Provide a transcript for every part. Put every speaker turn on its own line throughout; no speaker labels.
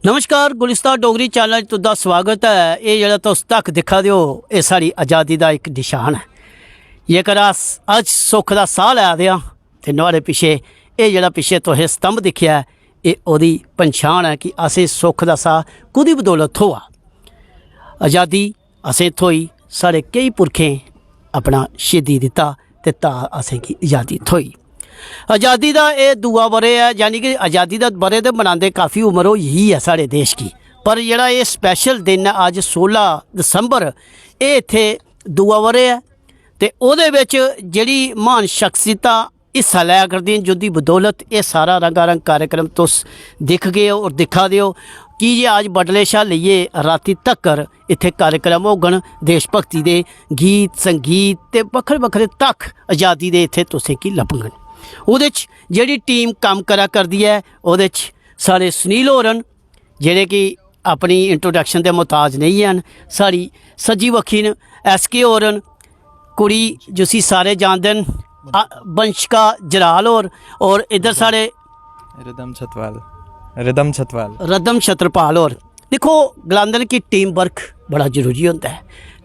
नमस्कार गुलिस्तान डोगरी चैनल तुदा स्वागत है। ये जरा तुस तक दिखा दियो ये साड़ी आज़ादी का एक निशान है। जेकर अस अज सुख का साह लै दे तो नुआढ़े पिछे ये जरा पिछे तुसें स्तंभ दिखिया है, ये ओदी पछाण है कि असें सुख का साह कुदी बदौलत थोआ। आज़ादी असें थोई, साढ़े कई पुरखें अपना शहीदी दिता ते ता असें की आज़ादी थोई। आज़ादी का ये दूआ बरे है, यानी कि आज़ादी का बरे तो मनाते काफ़ी उम्र हो ही है साढ़े देश की, पर जड़ा ये स्पैशल दिन है अज 16 दिसंबर ये इत्थे दूआ बरे है। तो ओहदे विच जेहड़ी महान शख्सियतां हिस्सा लै करदियां जिंदी बदौलत ये सारा रंगारंग कार्यक्रम तुस दिख गए और दिखा दिओ कि जे अज बडले शा लेइयै राती तक्कर इत्थे कार्यक्रम होगन। देश भगती दे गीत संगीत ते बक्खरे बक्खरे तक आज़ादी दे इत्थे तुसें की लभङन। उहदे च जेहड़ी टीम काम करा करदी है उहदे च साढ़े सुनील होरन जेहड़े कि अपनी इंट्रोडक्शन के मुहताज नहीं हैं। साड़ी सज्जी बक्खी न SK होरन, कुड़ी जिसी सारे जानदे न वंशिका जराल और इधर साढ़े रदम छतरपाल और। देखो गलांदन की टीम वर्क बड़ा जरूरी होता है,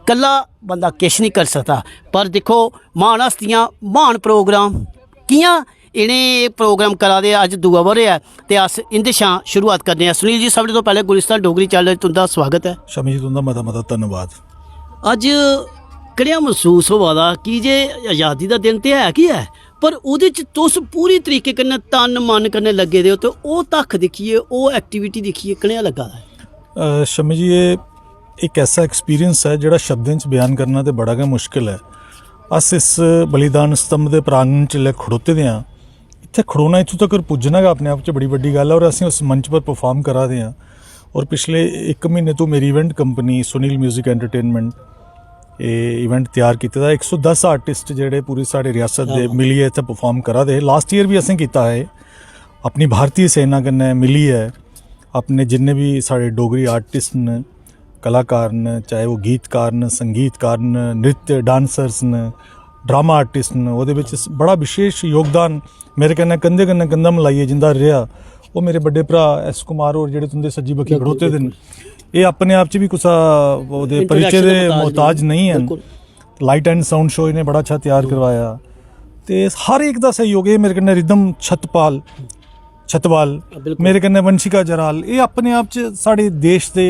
कल्ला बंदा किश नहीं कर सकता। पर देखो महान हस्तियां महान प्रोग्राम कियां इन्हें प्रोग्राम करा दे अज दूआ बरे है तो अस इंदे शा शुरुआत करने हैं। सुनील जी सब तो पहले गुलिस्तान डोगरी चैनल तुंदा स्वागत है।
शमी जी तुंदा मता मता धन्यवाद।
अज कनेहा महसूस होवा दा कि जे आज़ादी का दिन तो है कि है, पर उहदे च तुस पूरी तरीके कन्नै तन मन कन्नै लगे दे हो, तो वो तक दिखिए वो एक्टिविटी दिखिए कनेहा लगा दा?
शमी जी ये एक ऐसा एक्सपीरियंस है जिहड़ा शब्दें च बयान करना तो बड़ा गै मुश्किल है। अस इस बलिदान स्तंभ के प्रांगण च खड़ोते दे हाँ, इत्थे खड़ोना इत्थों तक पुज्जना गै अपने आप च बड़ी वड्डी गल है और असीं उस मंच पर परफॉर्म करा दे हाँ। और पिछले 1 महीने तो मेरी event company Sunil music entertainment ये इवेंट तैयार किया 110 आर्टिस्ट जेडे पूरी साढ़ी रियासत दे मिलिए इत्थे परफॉर्म करा दे। लास्ट ईयर भी असें कीता है, अपनी भारतीय सेना कन्नै मिली है, अपने जिन्ने भी साढ़े डोगरी आर्टिस्ट न, कलाकार न, चाहे वो गीतकार न, संगीतकार न, नृत्य डांसर्स न, ड्रामा आर्टिस्ट न, वो बड़ा विशेष योगदान मेरे कन्नै कंधे कन्नै कंधा मिलाइयै जिंदा रहा। वो मेरे बड़े भरा S कुमार और जेडे तुंदे सज्जी बक्खी खड़ोते दे न, ये अपने आप च भी कुछ ओहदे परिचय दे मोहताज नहीं हैं। लाइट एंड साउंड शो इन्हें बड़ा अच्छा तैयार करवाया ते हर एक दा सहयोग है। मेरे कन्नै रिदम छतवाल मेरे कन्नै वंशिका जराल, ये अपने आप च साढ़े देश दे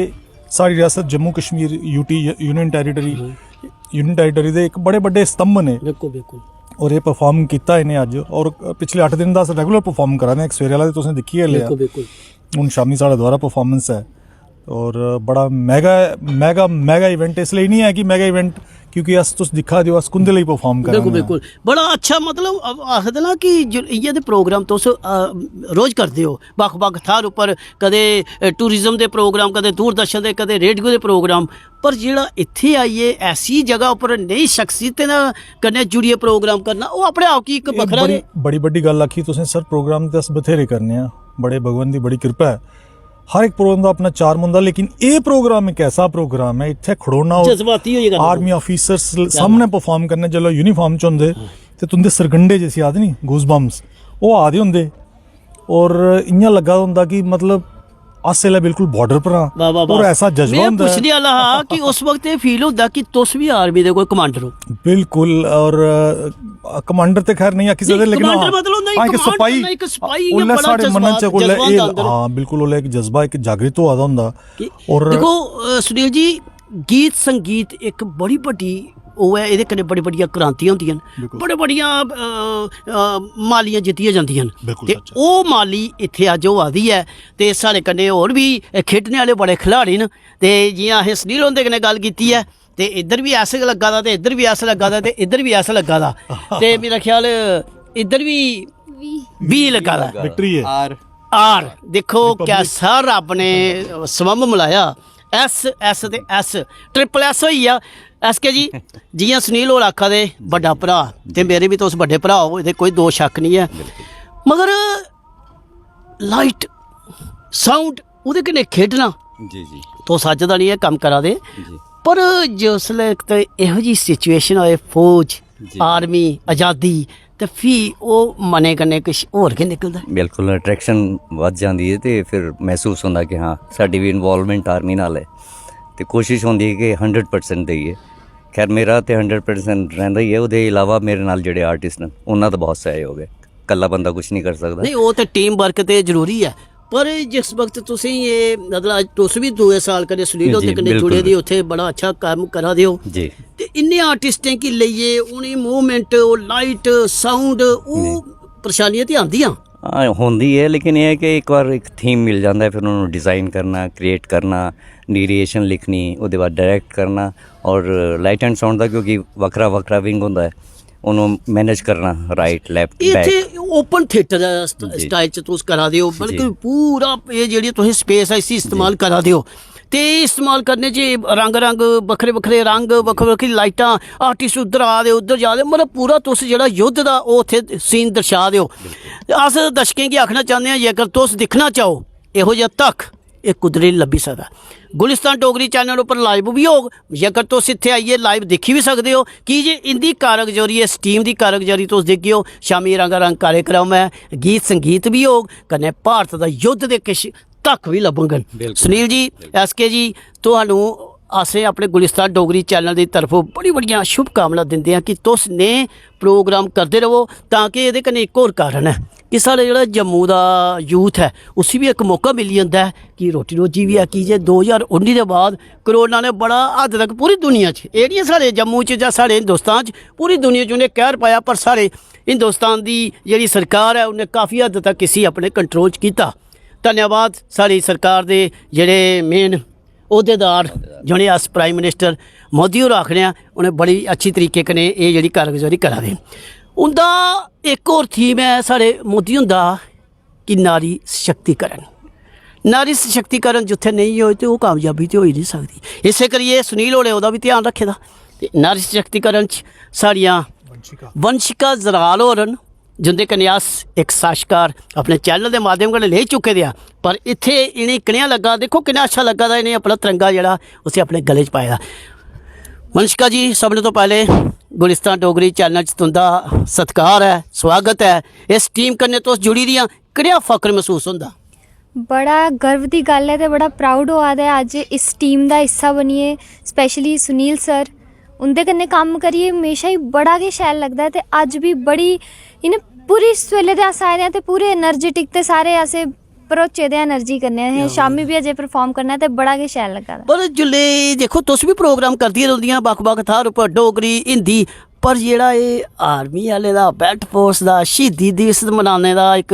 सारी रियासत जम्मू कश्मीर यूनियन टेरीटरी दे एक बड़े बड़े स्तंभ ने।
बिल्कुल
और ये परफॉर्म किया इन्हें अज और पिछले 8 दिन का रेगुलर परफॉर्म करा दे। एक सवेरे वाला तुसें दिक्खी लिया, हुण शामी साढ़ा दोबारा परफॉर्मेंस है और बड़ा मैगा इवेंट इसलिए नहीं है कि मैगा इवेंट क्योंकि अस तुस दिखा दियो अस कुंदे लई परफॉर्म करा।
बिल्कुल बड़ा अच्छा, मतलब आखदे ना कि इ'यै दे प्रोग्राम तुस रोज़ करदे हो बक्ख बक्ख थाह्र उप्पर, कदे टूरिज्म दे प्रोग्राम, कदे दूरदर्शन दे, कदे रेडियो दे प्रोग्राम, पर जेह्ड़ा इत्थे आइए ऐसी जगह उप्पर नई शख्सियतें कन्नै जुड़ियै प्रोग्राम करना वो अपने आप की एक बखरा
बड़ी बड्डी गल आखी तुसें सर। प्रोग्राम ते अस बथेरे करने आ, बड़े भगवान दी बड़ी कृपा है, हर एक प्रोग्राम का अपना चार्म होंदा, लेकिन ये प्रोग्राम एक ऐसा प्रोग्राम है इत्थे खड़ोना और आर्मी ऑफिसर्स सामने परफॉर्म करने चलो यूनीफॉर्म च होंदे ते तुंदे सरगंडे जिसी आखदे नी गूज बम्स वो आदे होंदे और इ'यां लग्गा होंदा कि मतलब अस एल्लै बिल्कुल बॉर्डर पर हां और ऐसा जज्बा होंदा है।
पुछने वाला हा कि उस वक्त ये फील होंदा कि तुस भी आर्मी दे कोई कमांडर हो।
बिल्कुल, और कमांडर ते खैर नहीं आखी सकदे, लेकिन एक सपाई ओल्लै साढ़े मन च ओल्लै हां बिल्कुल ओल्लै एक जज्बा एक जागृत होआ दा होंदा। और
देखो सुनील जी गीत संगीत एक बड़ी बड्डी ਉਹ ਹੈ, ਇਹਦੇ ਕਨੇ ਬੜੀ ਬੜੀਆਂ ਕ੍ਰਾਂਤੀਆਂ ਹੁੰਦੀਆਂ ਨੇ, ਬੜੇ ਬੜੀਆਂ ਮਾਲੀਆਂ ਜਿੱਤੀਆਂ ਜਾਂਦੀਆਂ ਨੇ ਤੇ ਉਹ ਮਾਲੀ ਇੱਥੇ ਅੱਜ ਉਹ ਆਦੀ ਹੈ ਤੇ ਸਾਡੇ ਕਨੇ ਹੋਰ ਵੀ ਖੇਡਣੇ ਵਾਲੇ ਬੜੇ ਖਿਡਾਰੀ ਨੇ ਤੇ ਜਿਵੇਂ ਇਹ ਸੁਨੀਲ ਹੁੰਦੇ ਕਨੇ ਗੱਲ ਕੀਤੀ ਹੈ ਤੇ ਇੱਧਰ ਵੀ ਐਸ ਲੱਗਾ ਦਾ ਤੇ ਇੱਧਰ ਵੀ ਐਸ ਲੱਗਾ ਦਾ ਤੇ ਇੱਧਰ ਵੀ ਐਸ ਲੱਗਾ ਦਾ ਤੇ ਮੇਰਾ ਖਿਆਲ ਇੱਧਰ ਵੀ ਲੱਗਾ ਦਾ
ਵਿਕਟਰੀ ਹੈ
ਆਰ ਦੇਖੋ ਕਿਆ ਰੱਬ ਨੇ ਸਬੰਬ ਮਿਲਾਇਆ S ਤੇ S ट्रिपल S होई आ। SK जी जियां सुनील होर आखा दे बड़ा भरा ते मेरे भी तुस बड़े भरा हो, कोई दो शक नहीं है, मगर लाइट साउंड उहदे कन्नै खेडना तुस अज्ज दा नहीं है कम्म करा दे, पर जिसलै इहो जी सिचुएशन होए फौज आर्मी आज़ादी ਤੇ ਫਿਰ ਉਹ ਮਨੇ ਕਨੇ ਕੁਛ ਹੋਰ ਕੇ ਨਿਕਲਦਾ।
ਬਿਲਕੁਲ ਅਟਰੈਕਸ਼ਨ ਵੱਧ ਜਾਂਦੀ ਹੈ ਤੇ ਫਿਰ ਮਹਿਸੂਸ ਹੁੰਦਾ ਕਿ ਹਾਂ ਸਾਡੀ ਵੀ ਇਨਵੋਲਵਮੈਂਟ ਆਰਮੀ ਨਾਲ ਹੈ ਤੇ ਕੋਸ਼ਿਸ਼ ਹੁੰਦੀ ਹੈ ਕਿ 100% ਦੇਈਏ। ਖੈਰ ਮੇਰਾ ਤੇ 100% ਰਹਿੰਦਾ ਹੀ ਹੈ, ਉਹਦੇ ਇਲਾਵਾ ਮੇਰੇ ਨਾਲ ਜਿਹੜੇ ਆਰਟਿਸਟ ਨੇ ਉਹਨਾਂ ਦਾ ਬਹੁਤ ਸਹਿਯੋਗ ਹੈ, ਇਕੱਲਾ ਬੰਦਾ ਕੁਝ ਨਹੀਂ ਕਰ ਸਕਦਾ।
ਨਹੀਂ ਉਹ ਤੇ ਟੀਮ ਵਰਕ ਤੇ ਜ਼ਰੂਰੀ ਹੈ, ਪਰ ਜਿਸ ਵਕਤ ਤੁਸੀਂ ਇਹ ਮਤਲਬ ਅੱਜ ਤੁਸੀਂ ਵੀ 2 ਸਾਲ ਕਦੇ ਸੁਨੀਲ ਉਹਦੇ ਕਨੇ ਜੁੜੇ ਦੀ ਉੱਥੇ ਬੜਾ ਅੱਛਾ ਕੰਮ ਕਰਾ ਦਿਓ
ਜੀ।
ਤੇ ਇੰਨੇ ਆਰਟਿਸਟਾਂ ਕੀ ਲਈਏ ਉਹਨੀ ਮੂਵਮੈਂਟ ਉਹ ਲਾਈਟ ਸਾਊਂਡ ਉਹ ਪਰੇਸ਼ਾਨੀਆਂ ਤੇ ਆਉਂਦੀਆਂ
ਹੁੰਦੀ ਹੈ, ਲੇਕਿਨ ਇਹ ਹੈ ਕਿ ਇੱਕ ਵਾਰ ਇੱਕ ਥੀਮ ਮਿਲ ਜਾਂਦਾ ਹੈ ਫਿਰ ਉਹਨੂੰ ਡਿਜ਼ਾਈਨ ਕਰਨਾ, ਕ੍ਰੀਏਟ ਕਰਨਾ, ਨੀਰੇਸ਼ਨ ਲਿਖਣੀ, ਉਹਦੇ ਬਾਅਦ ਡਾਇਰੈਕਟ ਕਰਨਾ ਔਰ ਲਾਈਟ ਐਂਡ ਸਾਊਂਡ ਦਾ ਕਿਉਂਕਿ ਵੱਖਰਾ ਵੱਖਰਾ ਵਿੰਗ ਹੁੰਦਾ ਹੈ ਉਹਨੂੰ ਮੈਨੇਜ ਕਰਨਾ, ਰਾਈਟ ਲੈਫਟ ਬੈਕ।
ਇੱਥੇ ਓਪਨ ਥੀਏਟਰ ਸਟਾਈਲ ਚ ਤੁਸੀਂ ਕਰਾ ਦਿਓ, ਬਲਕਿ ਪੂਰਾ ਇਹ ਜਿਹੜੀ ਤੁਸੀਂ ਸਪੇਸ ਹੈ ਇਸੀ ਇਸਤੇਮਾਲ ਕਰਾ ਦਿਓ ਤੇ ਇਸਤੇਮਾਲ ਕਰਨੇ 'ਚ ਰੰਗ ਵੱਖਰੇ ਵੱਖਰੇ ਰੰਗ ਵੱਖਰੀ ਵੱਖਰੀ ਲਾਈਟਾਂ ਆਰਟਿਸਟ ਉੱਧਰ ਆ ਦੇ ਉੱਧਰ ਜਾ ਦੇ ਮਤਲਬ ਪੂਰਾ ਤੁਸੀਂ ਜਿਹੜਾ ਯੁੱਧ ਦਾ ਉਹ ਉੱਥੇ ਸੀਨ ਦਰਸਾ ਦਿਓ। ਅਸ ਦਰਸ਼ਕਾਂ ਕੀ ਆਖਣਾ ਚਾਹੁੰਦੇ ਹਾਂ ਜੇਕਰ ਤੁਸੀਂ ਦਿਖਣਾ ਚਾਹੋ ਇਹੋ ਜਿਹਾ ਤੱਕ ਇਹ ਕੁਦਰਤੀ ਲੱਭੀ ਸਕਦਾ। ਗੁਲਿਸਤਾਨ ਡੋਗਰੀ ਚੈਨਲ ਉੱਪਰ ਲਾਈਵ ਵੀ ਹੋ, ਜੇਕਰ ਤੁਸੀਂ ਇੱਥੇ ਆਈਏ ਲਾਈਵ ਦੇਖੀ ਵੀ ਸਕਦੇ ਹੋ ਕਿ ਜੇ ਇੰਦੀ ਕਾਰਗੁਜ਼ਾਰੀ ਇਸ ਟੀਮ ਦੀ ਕਾਰਗੁਜ਼ਾਰੀ ਤੁਸੀਂ ਦੇਖਿਓ। ਸ਼ਾਮੀ ਰੰਗ ਕਾਰਿਆਕ੍ਰਮ ਹੈ, ਗੀਤ ਸੰਗੀਤ ਵੀ ਹੋ, ਕਨੇ ਭਾਰਤ ਦਾ ਯੁੱਧ ਦੇ ਕਿਸ਼ ਤੱਕ ਵੀ ਲੱਭਣਗੇ। ਸੁਨੀਲ ਜੀ, ਐਸਕੇ ਜੀ, ਤੁਹਾਨੂੰ ਅਸੀਂ ਆਪਣੇ ਗੁਲਿਸਤਾਨ ਡੋਗਰੀ ਚੈਨਲ ਦੀ ਤਰਫੋਂ ਬੜੀਆਂ ਸ਼ੁਭ ਕਾਮਨਾ ਦਿੰਦੇ ਹਾਂ ਕਿ ਤੁਸੀਂ ਨੇ ਪ੍ਰੋਗਰਾਮ ਕਰਦੇ ਰਹੋ ਤਾਂ ਕਿ ਇਹਦੇ ਕਨੇ ਇੱਕ ਹੋਰ ਕਾਰਨ ਹੈ ਕਿ ਸਾਡੇ ਜਿਹੜਾ ਜੰਮੂ ਦਾ ਯੂਥ ਹੈ ਉਸੇ ਵੀ ਇੱਕ ਮੌਕਾ ਮਿਲ ਜਾਂਦਾ ਹੈ ਕਿ ਰੋਟੀ ਰੋਜੀ ਵੀ ਆ ਕਿ ਜੇ 2019 ਦੇ ਬਾਅਦ ਕਰੋਨਾ ਨੇ ਬੜਾ ਹੱਦ ਤੱਕ ਪੂਰੀ ਦੁਨੀਆ 'ਚ ਇਹੜੀਆਂ ਸਾਡੇ ਜੰਮੂ 'ਚ ਜਾਂ ਸਾਡੇ ਹਿੰਦੁਸਤਾਨ 'ਚ ਪੂਰੀ ਦੁਨੀਆ 'ਚ ਉਹਨੇ ਕਹਿਰ ਪਾਇਆ, ਪਰ ਸਾਡੇ ਹਿੰਦੁਸਤਾਨ ਦੀ ਜਿਹੜੀ ਸਰਕਾਰ ਹੈ ਉਹਨੇ ਕਾਫੀ ਹੱਦ ਤੱਕ ਕਿਸੇ ਆਪਣੇ ਕੰਟਰੋਲ 'ਚ ਕੀਤਾ। ਧੰਨਵਾਦ ਸਾਡੀ ਸਰਕਾਰ ਦੇ ਜਿਹੜੇ ਮੇਨ ਅਹੁਦੇਦਾਰ ਜਿਹੜੇ ਅਸ ਪ੍ਰਾਈਮ ਮਿਨਿਸਟਰ ਮੋਦੀ ਹੋਰ ਆਖਦੇ ਆ ਉਹਨੇ ਬੜੀ ਅੱਛੀ ਤਰੀਕੇ ਕਨੇ ਇਹ ਜਿਹੜੀ ਕਾਰਗੁਜ਼ਾਰੀ ਕਰਾ ਦੇ। ਉਹਦਾ ਇੱਕ ਹੋਰ ਥੀਮ ਹੈ ਸਾਡੇ ਮੋਦੀ ਹੁੰਦਾ ਕਿ ਨਾਰੀ ਸਸ਼ਕਤੀਕਰਨ। ਨਾਰੀ ਸਸ਼ਕਤੀਕਰਨ ਜਿੱਥੇ ਨਹੀਂ ਹੋਏ ਤੇ ਉਹ ਕਾਮਯਾਬੀ ਤੇ ਹੋ ਹੀ ਨਹੀਂ ਸਕਦੀ। ਇਸੇ ਕਰੀਏ ਸੁਨੀਲ ਹੋਲੇ ਉਹਦਾ ਵੀ ਧਿਆਨ ਰੱਖੇਦਾ ਤੇ ਨਾਰੀ ਸਸ਼ਕਤੀਕਰਨ 'ਚ ਸਾਡੀਆਂ ਵੰਸ਼ਿਕਾ ਜ਼ਰਾਲ ਹੋਰਨ ਜਿੰਦੇ ਕਨਿਆਸ ਇੱਕ ਸਾਸ਼ਕਾਰ ਆਪਣੇ ਚੈਨਲ ਦੇ ਮਾਧਿਅਮ ਨਾਲ ਲੈ ਚੁੱਕੇ ਦੇ ਆ, ਪਰ ਇੱਥੇ ਇਹਨੇ ਕਿਹੜਿਆਂ ਲੱਗਾ ਦੇਖੋ ਕਿੰਨਾ ਅੱਛਾ ਲੱਗਾ ਦਾ ਇਹਨੇ ਆਪਣਾ ਤਿਰੰਗਾ ਜਿਹੜਾ ਉਸੇ ਆਪਣੇ ਗਲੇ 'ਚ ਪਾਇਆ। ਵੰਸ਼ਿਕਾ ਜੀ, ਸਭ ਤੋਂ ਪਹਿਲੇ ਗੁਲਿਸਤਾਨ ਡੋਗਰੀ ਚੈਨਲ 'ਚ ਤੁੰਦਾ ਸਤਿਕਾਰ ਹੈ, ਸਵਾਗਤ ਹੈ। ਇਸ ਟੀਮ ਕन्ने तुस जुड़ी दियां किहड़ा फख्र महसूस होंदा?
बड़ा गर्व की गल है तो बड़ा प्राउड होआ दा है अज इस टीम का हिस्सा बनिए, स्पैशली सुनील सर उनके कन्नै कम्म करिए हमेशा ही बड़ा गै शैल लगता है। तो अज भी बड़ी इन्हें पूरी इस वेले ते अस आए दे ते पूरे एनर्जेटिक ते सारे असें भरोचे दे एनर्जी करने हैं। शामी भी अजे परफॉर्म करना ते बड़ा गै शैल लगा दा।
पर जुल्ले देखो तुस भी प्रोग्राम करदियां रौंदियां बक्ख-बक्ख थाह्र उप्पर डोगरी हिंदी, पर जेड़ा ये आर्मी वाले दा बैल्ट फोर्स दा शहीदी दिवस मनाने दा एक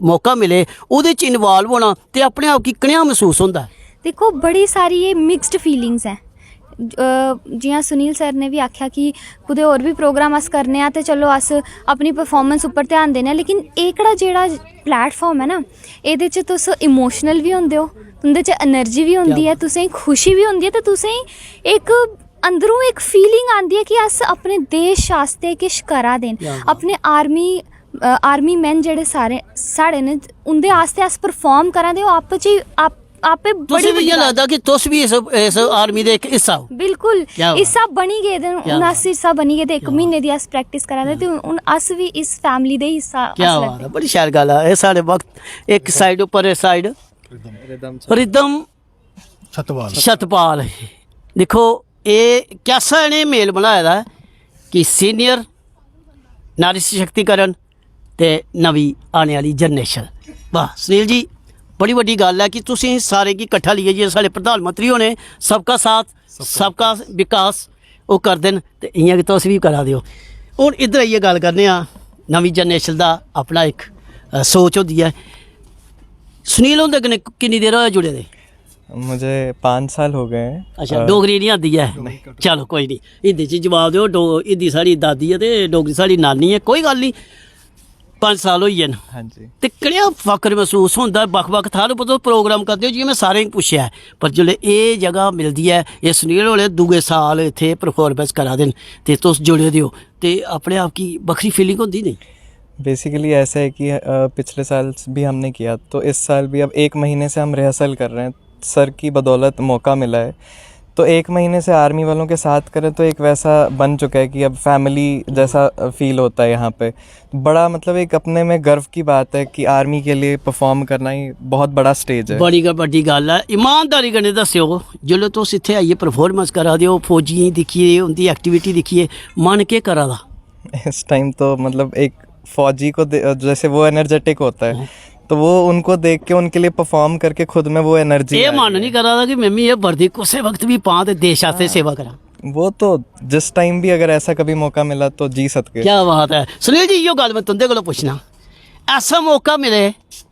मौका मिले ओहदे च इन्वॉल्व होना ते अपने आप गी कनेहा महसूस होंदा?
देखो बड़ी सारी ये मिक्सड फीलिंग्स हैं। जियां सुनील सर ने भी आख्या कि कुदै होर भी प्रोग्राम अस करने आ ते चलो अस अपनी परफॉर्मेंस उप्पर ध्यान देने, लेकिन एकड़ा जेड़ा प्लेटफॉर्म है ना एह्दे च तुस इमोशनल भी होंदे हो, तुंदे च एनर्जी भी होंदी है, तुसें खुशी भी होंदी है ते तुसें एक अंदरों एक फीलिंग आती है कि अस अपने देश आस्ते किश करा दे न। अपने आर्मी मैन जेह्ड़े सारे साढ़े ने उंदे आस्ते अस परफॉर्म करा दे आपे च आपे बड़ी
भी लगदा कि तुस भी इस आर्मी दे एक हिस्सा हो।
बिल्कुल हिस्सा बनी गए दे, हुन अस हिस्सा बनी गए ते 1 महीने दी अस प्रैक्टिस करा दे ते हुन अस भी इस फैमिली दे हिस्सा।
क्या बात है, बड़ी शैल गल है। ए साढ़े वक्त एक साइड ऊपर इस साइड रिदम छतपाल देखो ये कैसा इन्हें मेल बनाया दा कि सीनियर नारी सशक्तिकरण ते नवी आने वाली जनरेशन। वाह सुनील जी, बड़ी वड्डी गल है कि तुसीं सारे की कट्ठा लिए जी साढ़े प्रधानमंत्री होने सबका साथ सबका विकास वो करदे न ते इ'यां कि तुस भी करा दिओ। हुण इधर आइयै गल करने आ नवी जनरेशन दा अपना एक सोच होंदी है। सुनील हुंदे कन्नै किन्नी देर होई जुड़े दे?
मुझे 5 साल हो गए हैं।
अच्छा, डोगरी नहीं आती है? चलो कोई नहीं, हिंदी च जवाब दो। हिंदी साड़ी दादी है ते डोगरी साड़ी नानी है, कोई गल नहीं। 5 साल होई गए न।
हाँ जी।
ते कनेहा फख्र महसूस होंदा बक्ख-बक्ख थाह्र उप्पर तुस प्रोग्राम करदे हो? जि'यां मैं सारें गी पुच्छेआ है, पर जेल्लै एह् जगह मिलदी है, एह् सुनील होले दूए साल इत्थे परफॉर्मेंस करा दे न ते तुस जुड़े दे हो ते अपने आप की बखरी फीलिंग होंदी नहीं?
बेसिकली ऐसा है कि पिछले साल भी हमने किया तो इस साल भी अब 1 महीने से हम रिहर्सल कर रहे हैं। सर की बदौलत मौका मिला है तो 1 महीने से आर्मी वालों के साथ करें तो एक वैसा बन चुका है कि अब फैमिली जैसा फील होता है यहाँ पे। बड़ा मतलब एक अपने में गर्व की बात है कि आर्मी के लिए परफॉर्म करना ही बहुत बड़ा स्टेज है।
बड़ी बड़ी गल है। ईमानदारी कन्नै दस्सिओ जिसलै तुस इत्थै आइयै परफॉर्मेंस करा दे हो, फौजियें गी दिक्खियै उंदी एक्टिविटी दिक्खियै मन केह् करा दा?
इस टाइम तो मतलब एक फौजी को जैसे वो एनर्जेटिक होता है तो वो उनको देख के उनके लिए परफॉर्म करके खुद में वो एनर्जी
ये मन नहीं करा दा कि मैं भी ये वर्दी कुसै वक्त भी पां ते देश आस्ते सेवा करा?
वो तो जिस टाइम भी अगर ऐसा कभी मौका मिला तो जी सकते।
क्या बात है सुनील जी, इयो गल मैं तुंदे कोलों पुछना, ऐसा मौका मिले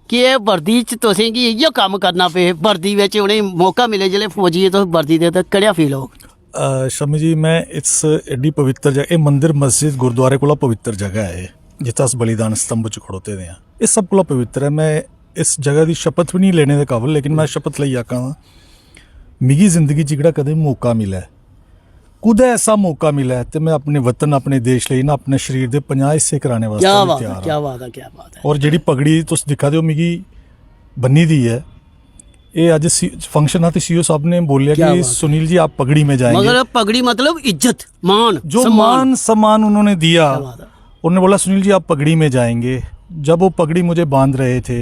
कि ये वर्दी च तुसें गी इयो कम्म करना पे, वर्दी विच उ'नें मौका मिले जिसले फौजी तुस वर्दी दे, ते कनेहा फील हो?
शमी जी, मैं इस एड्डी पवित्र जगह, ये मंदिर मस्जिद गुरुद्वारे कोला पवित्र जगह है जित्थे अस बलिदान स्तंभ च खड़ोते दे आं। इस सब कोला पवित्र है। मैं इस जगह की शपथ भी नहीं लेने दे काबल, लेकिन मैं शपथ लई आखां मिगी जिंदगी च जेह्ड़ा कदें मौका मिला है, कुदै ऐसा मौका मिला है, तो मैं अपने वतन अपने देश लिए ना अपने शरीर के 50 हिस्से कराने वास्ते
क्या
भी
बात
तैयार
है,
हाँ।
क्या बात है, क्या बात है।
और जेह्ड़ी पगड़ी तुस दिक्खा दे हो मिगी बन्नी दी है, ये अज फंक्शन हा ते सीओ साहब ने बोलिया
क्या
कि
बात है।
सुनील जी आप पगड़ी में जाएंगे।
मगर पगड़ी मतलब इज्जत, मान,
जो मान सम्मान उन्होंने दिया,
क्या बात है।
उन्होंने बोला सुनील जी आप पगड़ी में जाएंगे। जब वो पगड़ी मुझे बांध रहे थे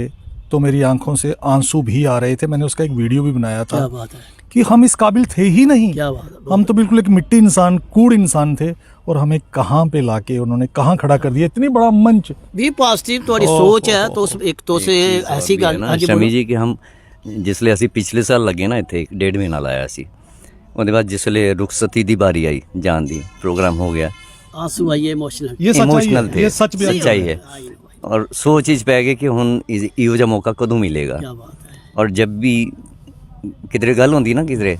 तो मेरी आंखों से आंसू भी आ रहे थे। मैंने उसका एक वीडियो भी बनाया
क्या
था
बात है,
कि हम इस काबिल थे ही नहीं।
क्या बात है।
हम तो बिल्कुल एक मिट्टी इंसान, कूड़ इंसान थे, और हमें कहाँ पे लाके उन्होंने कहाँ खड़ा कर दिया। इतनी बड़ा मंच।
भी पॉजिटिव थोड़ी सोच है तो एक तो से ऐसी गल
ना शमी जी कि हम जिसले ਅਸੀਂ ਪਿਛਲੇ ਸਾਲ ਲੱਗੇ ਨਾ ਇੱਥੇ 1.5 ਮਹੀਨਾ ਲਾਇਆ ਸੀ, ਉਹਦੇ ਬਾਅਦ ਜਿਸਲੇ ਰੁਖਸਤੀ ਦੀ ਬਾਰੀ ਆਈ ਜਾਣ ਦੀ, प्रोग्राम हो गया,
आंसू आइए इमोशनल,
ये सच्चाई
इमोशनल
है,
थे,
ये सच भी
सच्चाई है। और सोच ही पै गए कि ਹੁਣ ਇਹੋ ਜਿਹਾ ਮੌਕਾ ਕਦੋਂ ਮਿਲੇਗਾ।
क्या बात है।
और जब भी किधरे गल होंदी ना किधरे,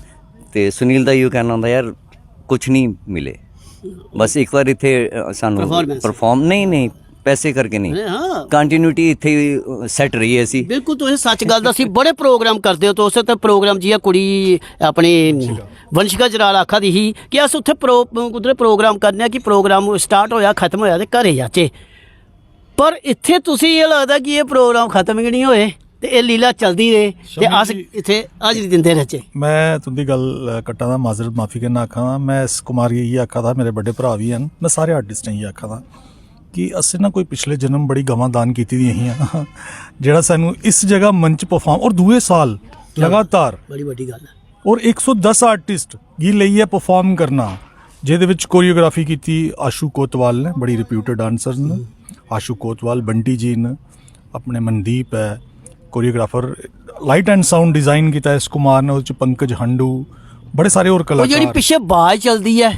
तो सुनील ਦਾ ਇਹੋ ਕਹਿਣਾ ਹੁੰਦਾ ਯਾਰ ਕੁਝ ਨਹੀਂ ਮਿਲੇ, बस एक बार ਇੱਥੇ ਸਾਨੂੰ परफॉर्म नहीं पैसे करके नहीं,
हाँ
ਕੰਟੀਨਿਊਟੀ ਇੱਥੇ ਸੈੱਟ ਰਹੀ ਹੈ ਅਸੀਂ।
बिल्कुल तुसें सच गल दसी, बड़े प्रोग्राम करदे हो तुस। ते प्रोग्राम जि'यां कुड़ी अपनी वंशिका जराल आखा दी ही कि अस उत्थे कुदरे प्रोग्राम करने कि प्रोग्राम स्टार्ट होया खत्म होया ते घरे जाचे, पर इत्थे तुसी ये लगदा कि ये प्रोग्राम खत्म ही नहीं होए ते ये लीला चलदी रहे ते अस इत्थे हाजरी दिंदे रहे।
मैं तुंदी गल कट्टा दा माजरत माफी करना आखा दा। मैं इस कुमार यही आखा था, मेरे बड़े भरा भी हैं, मैं सारे आर्टिस्ट ने यही आखा था कि ਅਸੀਂ ਨਾ ਕੋਈ ਪਿਛਲੇ ਜਨਮ ਬੜੀ ਗਵਾਂ ਦਾਨ ਕੀਤੀ ਦੀਆਂ ਹੀ ਜਿਹੜਾ ਸਾਨੂੰ ਇਸ ਜਗ੍ਹਾ ਮੰਚ ਪਰਫਾਰਮ, ਔਰ ਦੂਏ ਸਾਲ ਲਗਾਤਾਰ
बड़ी बड़ी गल है।
ਔਰ 110 ਆਰਟਿਸਟ ਗੀ ਲਈ ਹੈ ਪਰਫਾਰਮ ਕਰਨਾ, ਜਿਹਦੇ ਵਿੱਚ ਕੋਰੀਓਗ੍ਰਾਫੀ ਕੀਤੀ ਆਸ਼ੂ ਕੋਤਵਾਲ ਨੇ, ਬੜੀ ਰਿਪਿਊਟਡ ਡਾਂਸਰ ਨੇ, ਆਸ਼ੂ ਕੋਤਵਾਲ, ਬੰਟੀ ਜੀ ਨੇ, ਆਪਣੇ ਮਨਦੀਪ ਹੈ choreographer, light and sound design ਕੀਤਾ ਇਸ ਕੁਮਾਰ ਨੇ, ਉਹਦੇ ਚ ਪੰਕਜ ਹੰਡੂ, ਬੜੇ ਸਾਰੇ ਹੋਰ
ਉਹ ਜਿਹੜੀ
ਕਲਾਕਾਰ।
ਪਿੱਛੇ ਆਵਾਜ਼ ਚੱਲਦੀ ਹੈ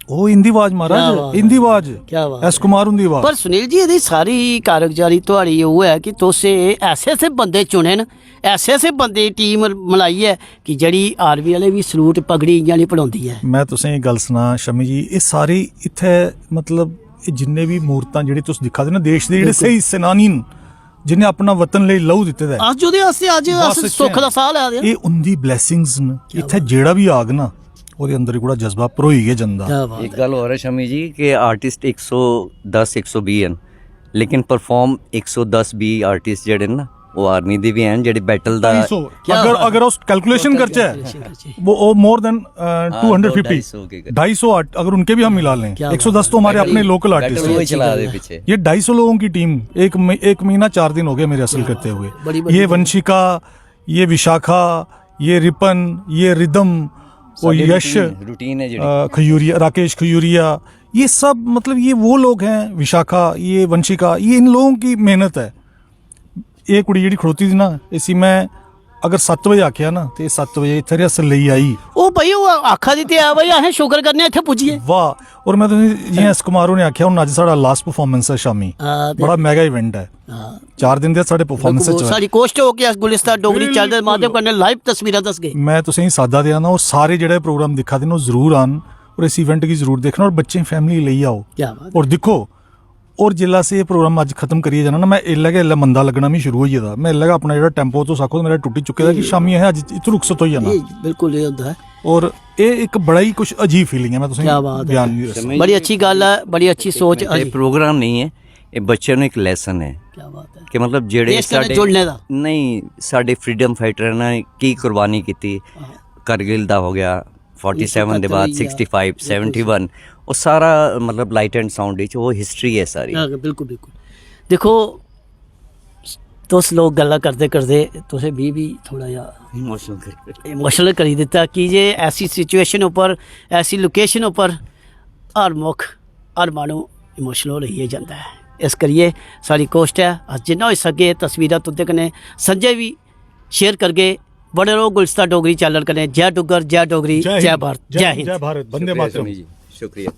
ਉਹ ਹਿੰਦੀ ਆਵਾਜ਼
ਕਿਆ
ਮਹਾਰਾਜ,
ਬਾਤ
ਹਿੰਦੀ ਆਵਾਜ਼,
ਕਿਆ ਬਾਤ
ਐਸ ਕੁਮਾਰ ਹੁੰਦੀ ਆਵਾਜ਼।
पर सुनील जी ਇਹਦੀ ਸਾਰੀ ਕਾਰਗੁਜ਼ਾਰੀ ਤੁਹਾਡੀ ਉਹ ਹੈ ਕਿ ਤੁਸੀਂ ਐਸੇ ਐਸੇ ਬੰਦੇ ਚੁਣੇ ਨੇ, ਐਸੇ ਐਸੇ ਬੰਦੇ ਟੀਮ ਮਲਾਈ ਹੈ ਕਿ ਜਿਹੜੀ ਆਰਮੀ ਵਾਲੇ ਵੀ ਸਲੂਟ ਪਗੜੀ ਜਾਨੀ ਪੜਾਉਂਦੀ ਹੈ।
ਮੈਂ ਤੁਸੀਂ ਇਹ ਗੱਲ ਸੁਣਾ ਸ਼ਮੀ ਜੀ, ਇਹ ਸਾਰੇ ਇੱਥੇ ਮਤਲਬ ਇਹ ਜਿੰਨੇ ਵੀ ਮੂਰਤਾਂ ਜਿਹੜੀ ਤੁਸੀਂ ਦਿਖਾ ਦੇ ਨਾ ਦੇਸ਼ ਦੇ ਜਿਹੜੇ ਸਹੀ ਸੈਨਾਨੀ ਨੇ, ਜਿਨੇ ਆਪਣਾ ਵਤਨ ਲਈ ਲਹੂ ਦਿੱਤੇ ਦਾ,
ਅੱਜ ਉਹਦੇ ਵਾਸਤੇ ਅੱਜ
ਬਸ
ਅਸ ਸੁੱਖ ਦਾ ਸਾਹ ਲੈ
ਇਹ ਉਹਦੀ ਬਲੇਸਿੰਗਸ ਨੇ। ਇੱਥੇ ਜਿਹੜਾ ਵੀ ਆਗ ਨਾ ਉਹਦੇ ਅੰਦਰ ਹੀ ਜਿਹੜਾ ਜਜ਼ਬਾ ਭਰੋਈ ਗਿਆ ਜਾਂਦਾ।
एक गल और है शमी जी कि आर्टिस्ट 110 120 हैं, लेकिन परफॉर्म 110 20 आर्टिस्ट जेडे ना वो आर्मी दे भी हैं जेडे बैटल दा
250 अगर उस कैलकुलेशन करचे वो मोर देन 250 250 अगर उनके भी हम मिला लें, 110 तो हमारे अपने लोकल आर्टिस्ट
वही चला रहे पीछे।
ये 250 लोगों की टीम, एक महीना 4 दिन हो गए मेरे असल करते हुए। ये वंशिका, ये विशाखा, ये रिपन, ये रिदम, वो यश,
रूटीन है
खयूरिया, राकेश खयूरिया, ये सब मतलब ये वो लोग हैं, विशाखा, ये वंशिका, ये इन लोगों की मेहनत है। ये कुड़ी जी खड़ोती थी ना, इसी में अगर 7 बजे आखिया ना तो 7 बजे इत्थे रिहर्सल लई आई।
ਉਹ ਭਈ ਉਹ ਆਖਾ ਦੀ ਤੇ ਆ ਬਈ ਅਸੀਂ ਸ਼ੁਕਰ ਕਰਨੇ ਇੱਥੇ ਪੁੱਜੀਏ।
वाह। और मैं तो जियां एस कुमार ने आखिया हुण अज साडा लास्ट परफॉर्मेंस है शामी, बड़ा मैगा इवेंट है, 4 दिन दे साडे परफॉर्मेंस च
ਸਾਡੀ ਕੋਸ਼ਟ ਹੋ ਕੇ ਗੁਲਿਸਤਾਨ ਡੋਗਰੀ ਚੈਨਲ ਦੇ ਮਾਧਿਅਮ ਕਰਨੇ ਲਾਈਵ ਤਸਵੀਰਾਂ ਦੱਸ ਗਏ।
मैं तुसें ही सादा दिया ना, वो सारे जेह्ड़े प्रोग्राम दिखा देन वो जरूर आन और इस इवेंट की जरूर देखना, और बच्चे फैमिली लेई आओ
क्या बात
और दिखो। और जिला से ये प्रोग्राम अज खत्म करिए जाना ना, मैं इल्ला मंदा लगना भी शुरू हो जाता, मैं इल्ला अपना जेह्ड़ा टेंपो तो साखो मेरा टुटी चुके दा कि शामी है अज इत्थों रुखसत हो जाना।
बिल्कुल ये होता है
और ये एक बड़ा ही कुछ अजीब फीलिंग है। मैं तुसें
क्या बात है।
बयान नहीं दस
बड़ी अच्छी गल है, बड़ी अच्छी सोच है।
ये प्रोग्राम नहीं है, ये बच्चों ਨੂੰ ਇੱਕ ਲੈਸਨ ਹੈ
क्या बात है।
ਕਿ ਮਤਲਬ ਜਿਹੜੇ
ਦੇਸ਼ ਨਾਲ ਜੁੜਨੇ ਦਾ।
ਨਹੀਂ ਸਾਡੇ ਫਰੀडम फाइटर ਨੇ ਕੀ ਕੁਰਬਾਨੀ ਕੀਤੀ, ਕਰਗਿਲ ਦਾ ਹੋ ਗਿਆ, 47 ਦੇ ਬਾਅਦ 65 71 ਉਹ ਸਾਰਾ ਮਤਲਬ ਲਾਈਟ ਐਂਡ ਸਾਊਂਡ ਵਿੱਚ ਉਹ ਹਿਸਟਰੀ ਹੈ ਸਾਰੀ।
हाँ बिल्कुल बिल्कुल। देखो तुस लोग गल्लां करते करते तुसें भी थोड़ा जा इमोशनल करी दिता कि जे ऐसी सिचुएशन उपर ऐसी लोकेशन उपर हर मुख हर मानू इमोशनल होइए जाता है। इस करिए सारी कोशिश है अस जिन्ना होई सके तस्वीरां तुंदे कन्नै संजय भी शेयर करगे। बड़े रहो गुलस्ता डोगरी चैनल कन्नै। जय डुग्गर, जय डोगरी, जय भारत, जय हिंद।
जय भारत, वंदे मातरम।
शुक्रिया।